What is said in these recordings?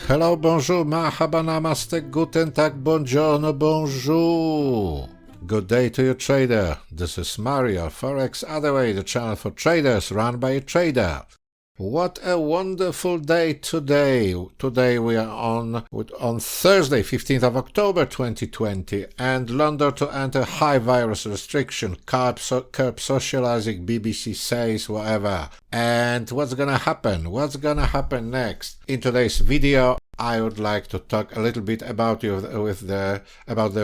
Hello, bonjour, mahaba, namaste, guten tag, buongiorno, bonjour. Good day to you, trader. This is Mario, Forex Other Way, the channel for traders run by a trader. What a wonderful day today. Today we are on Thursday, 15th of October 2020, and London to enter high virus restriction, curb socializing, BBC says, whatever. And what's gonna happen? What's gonna happen next? In today's video, I would like to talk a little bit about the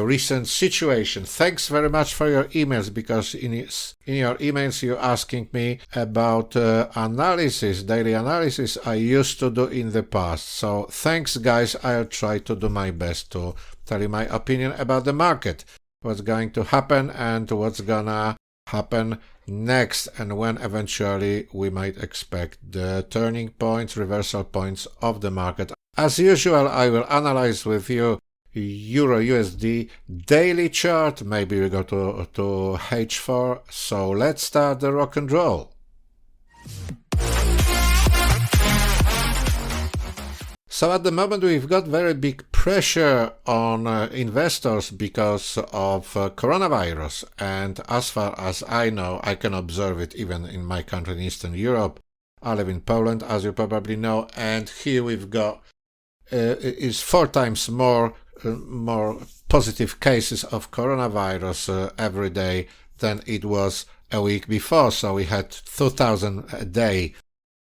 recent situation. Thanks very much for your emails, because in your emails you're asking me about daily analysis I used to do in the past. So thanks, guys. I'll try to do my best to tell you my opinion about the market, what's going to happen and what's gonna happen next, and when eventually we might expect the turning points, reversal points of the market. As usual, I will analyze with you Euro USD daily chart. Maybe we go to H4. So let's start the rock and roll. So at the moment we've got very big pressure on investors because of coronavirus, and as far as I know, I can observe it even in my country in Eastern Europe. I live in Poland, as you probably know, and here we've got is 4 times more positive cases of coronavirus every day than it was a week before. So we had 2,000 a day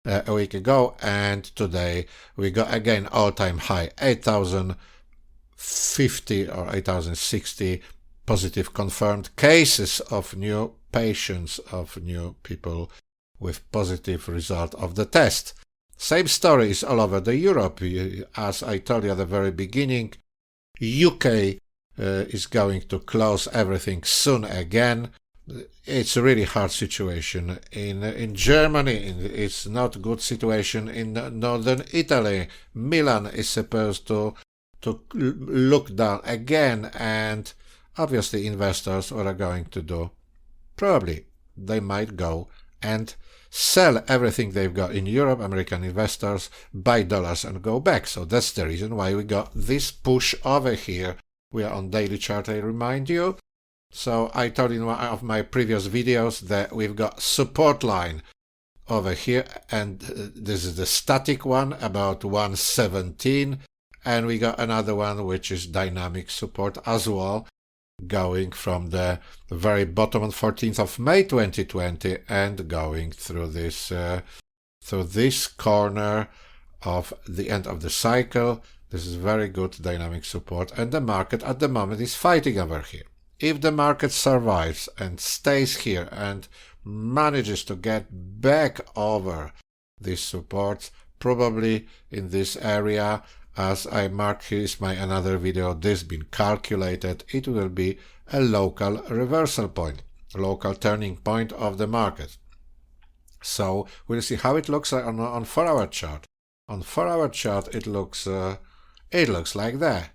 a week ago, and today we got again all-time high, 8,050 or 8,060 positive confirmed cases of new patients, of new people with positive result of the test. Same story is all over the Europe. As I told you at the very beginning, UK is going to close everything soon again. It's a really hard situation in Germany. It's not a good situation in northern Italy. Milan is supposed to look down again, and obviously investors, what are going to do? Probably they might go and sell everything they've got in Europe, American investors, buy dollars and go back. So that's the reason why we got this push over here. We are on daily chart, I remind you. So I told in one of my previous videos that we've got support line over here, and this is the static one about 117, and we got another one which is dynamic support as well, going from the very bottom on 14th of May 2020 and going through this corner of the end of the cycle. This is very good dynamic support, and the market at the moment is fighting over here. If the market survives and stays here and manages to get back over these supports, probably in this area, as I mark here is my another video, this been calculated, it will be a local reversal point, local turning point of the market. So we'll see how it looks like on 4-hour chart. On 4-hour chart it looks like that.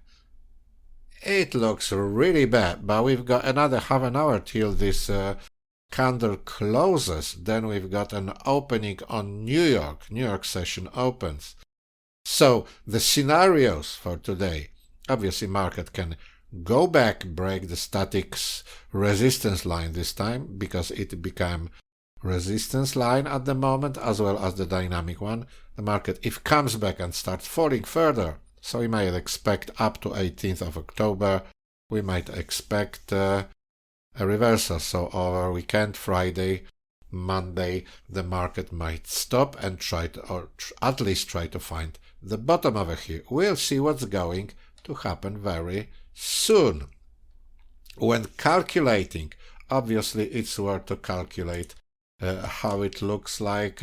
It looks really bad, but we've got another half an hour till this candle closes. Then we've got an opening on New York session opens. So the scenarios for today, obviously market can go back, break the static resistance line this time, because it became resistance line at the moment, as well as the dynamic one. The market, if comes back and starts falling further, so we might expect up to 18th of October, we might expect a reversal. So over weekend, Friday, Monday, the market might stop and try to, or at least try to find the bottom over here. We'll see what's going to happen very soon. When calculating, obviously it's worth to calculate how it looks like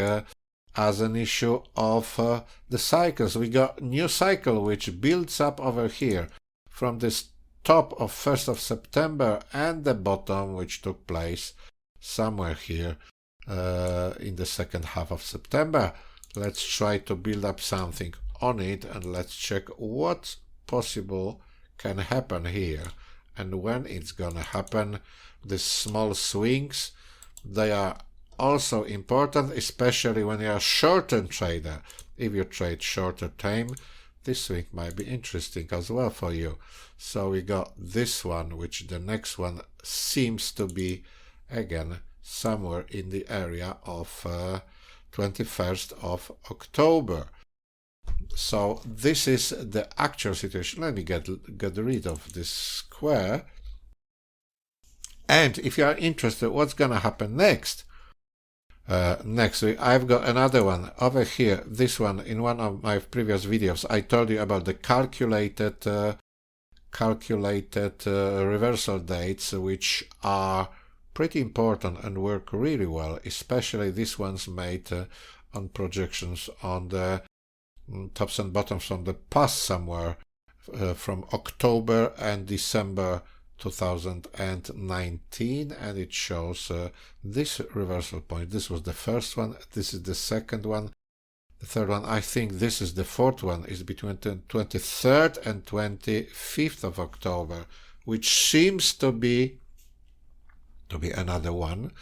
as an issue of the cycles. We got new cycle which builds up over here from this top of 1st of September and the bottom which took place somewhere here in the second half of September. Let's try to build up something on it, and let's check what possible can happen here and when it's gonna happen. These small swings, they are also important, especially when you're a short-term trader. If you trade shorter time, this swing might be interesting as well for you. So we got this one, which the next one seems to be again somewhere in the area of 21st of October. So this is the actual situation. Let me get rid of this square. And if you are interested what's gonna happen next, next week, I've got another one over here. This one, in one of my previous videos, I told you about the calculated reversal dates, which are pretty important and work really well, especially these ones made on projections on the tops and bottoms from the past somewhere from October and December 2019, and it shows this reversal point. This was the first one, this is the second one, the third one. I think this is the fourth one, is between the 23rd and 25th of October, which seems to be another one,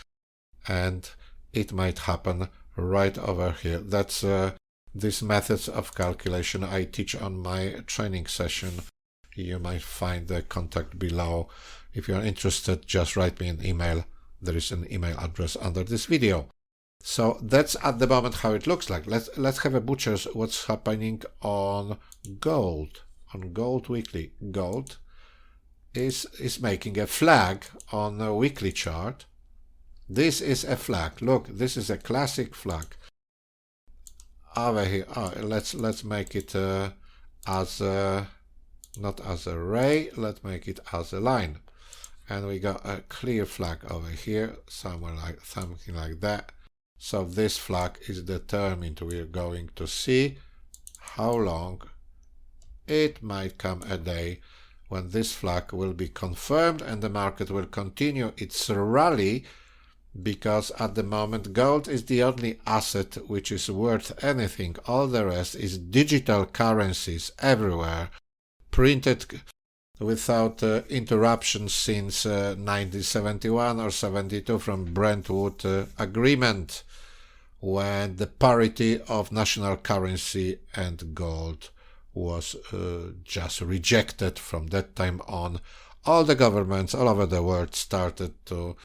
and it might happen right over here. That's these methods of calculation I teach on my training session. You might find the contact below. If you're interested, just write me an email. There is an email address under this video. So that's at the moment how it looks like. Let's have a butcher's what's happening on gold. On gold weekly. Gold is making a flag on a weekly chart. This is a flag. Look, this is a classic flag. Over here, let's make it as a, not as a ray, let's make it as a line. And we got a clear flag over here, something like that. So this flag is determined. We're going to see how long it might come a day when this flag will be confirmed and the market will continue its rally, because at the moment gold is the only asset which is worth anything. All the rest is digital currencies everywhere, printed without interruption since 1971 or 72 from Brentwood Agreement, when the parity of national currency and gold was just rejected. From that time on, all the governments all over the world started to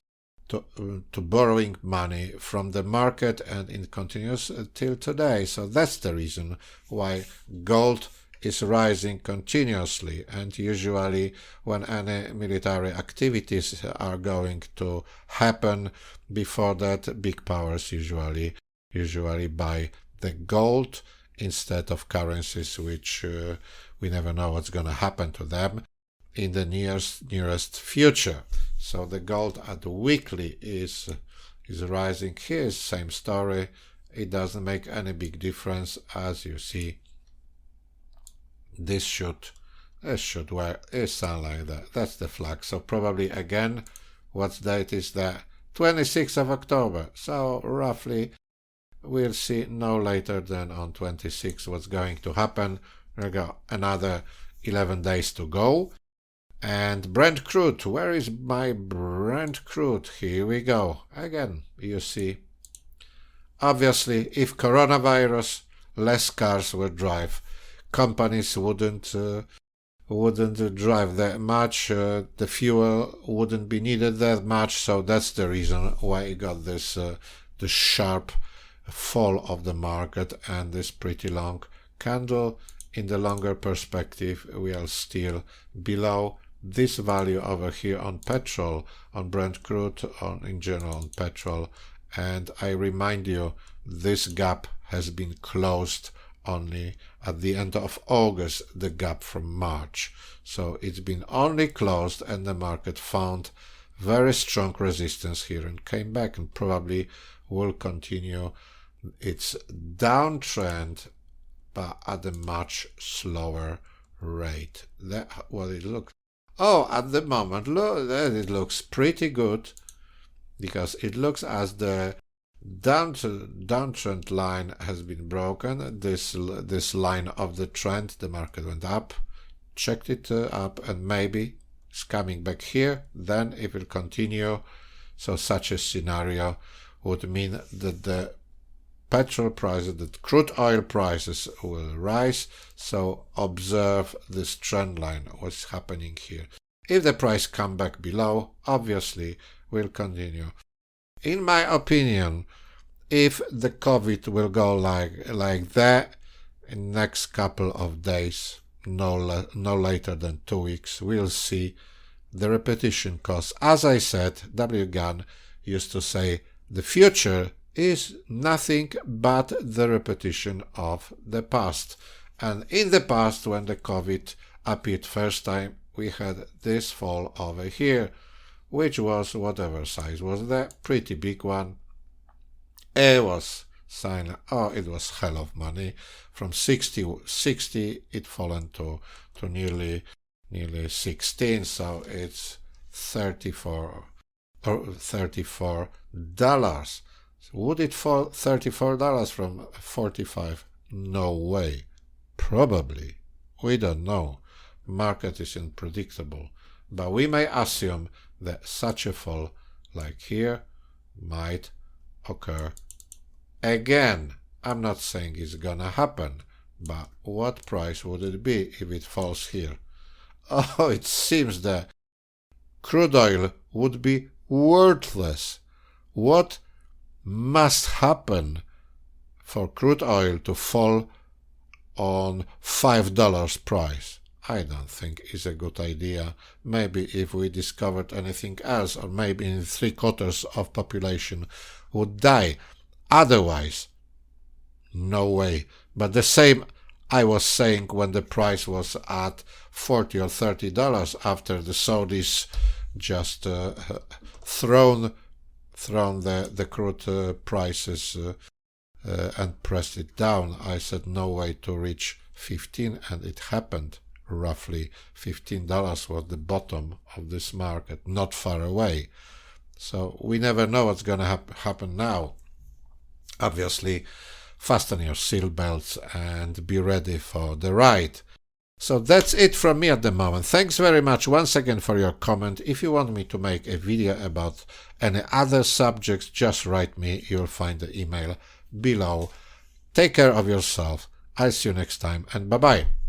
borrowing money from the market, and it continues till today. So that's the reason why gold is rising continuously. And usually when any military activities are going to happen, before that big powers usually buy the gold instead of currencies, which we never know what's going to happen to them in the nearest future. So the gold at the weekly is rising. Here's same story. It doesn't make any big difference. As you see, this should sound like that. That's the flag. So probably again, what date is that? 26th of October. So roughly we'll see no later than on 26th what's going to happen. We got another 11 days to go. And Brent crude, where is my Brent crude? Here we go. Again, you see. Obviously, if coronavirus, less cars would drive. Companies wouldn't drive that much. The fuel wouldn't be needed that much. So that's the reason why you got this the sharp fall of the market and this pretty long candle. In the longer perspective, we are still below this value over here on petrol, on Brent crude, in general on petrol. And I remind you, this gap has been closed only at the end of August, the gap from March. So it's been only closed, and the market found very strong resistance here and came back, and probably will continue its downtrend, but at a much slower rate. That's what it looks. Oh, at the moment, look, it looks pretty good, because it looks as the downtrend line has been broken. This line of the trend, the market went up, checked it up, and maybe it's coming back here. Then it will continue. So such a scenario would mean that the petrol prices, that crude oil prices will rise. So observe this trend line, what's happening here. If the price come back below, obviously will continue. In my opinion, if the COVID will go like that in next couple of days, no later than 2 weeks, we'll see the repetition cost. As I said, W. Gunn used to say, the future is nothing but the repetition of the past. And in the past, when the COVID appeared first time, we had this fall over here, which was whatever size was that, pretty big one. It was sign, it was hell of money. From 60 it fallen to nearly 16, so it's $34. Would it fall $34 from 45? No way. Probably. We don't know. Market is unpredictable. But we may assume that such a fall like here might occur again. I'm not saying it's gonna happen, but what price would it be if it falls here? Oh, it seems that crude oil would be worthless. What must happen for crude oil to fall on $5 price? I don't think it's a good idea. Maybe if we discovered anything else, or maybe in 3/4 of population would die. Otherwise, no way. But the same I was saying when the price was at $40 or $30 after the Saudis just thrown the crude prices and pressed it down. I said no way to reach 15, and it happened. Roughly $15 was the bottom of this market, not far away. So we never know what's going to happen now. Obviously, fasten your seatbelts and be ready for the ride. So that's it from me at the moment. Thanks very much once again for your comment. If you want me to make a video about any other subjects, just write me. You'll find the email below. Take care of yourself. I'll see you next time, and bye-bye.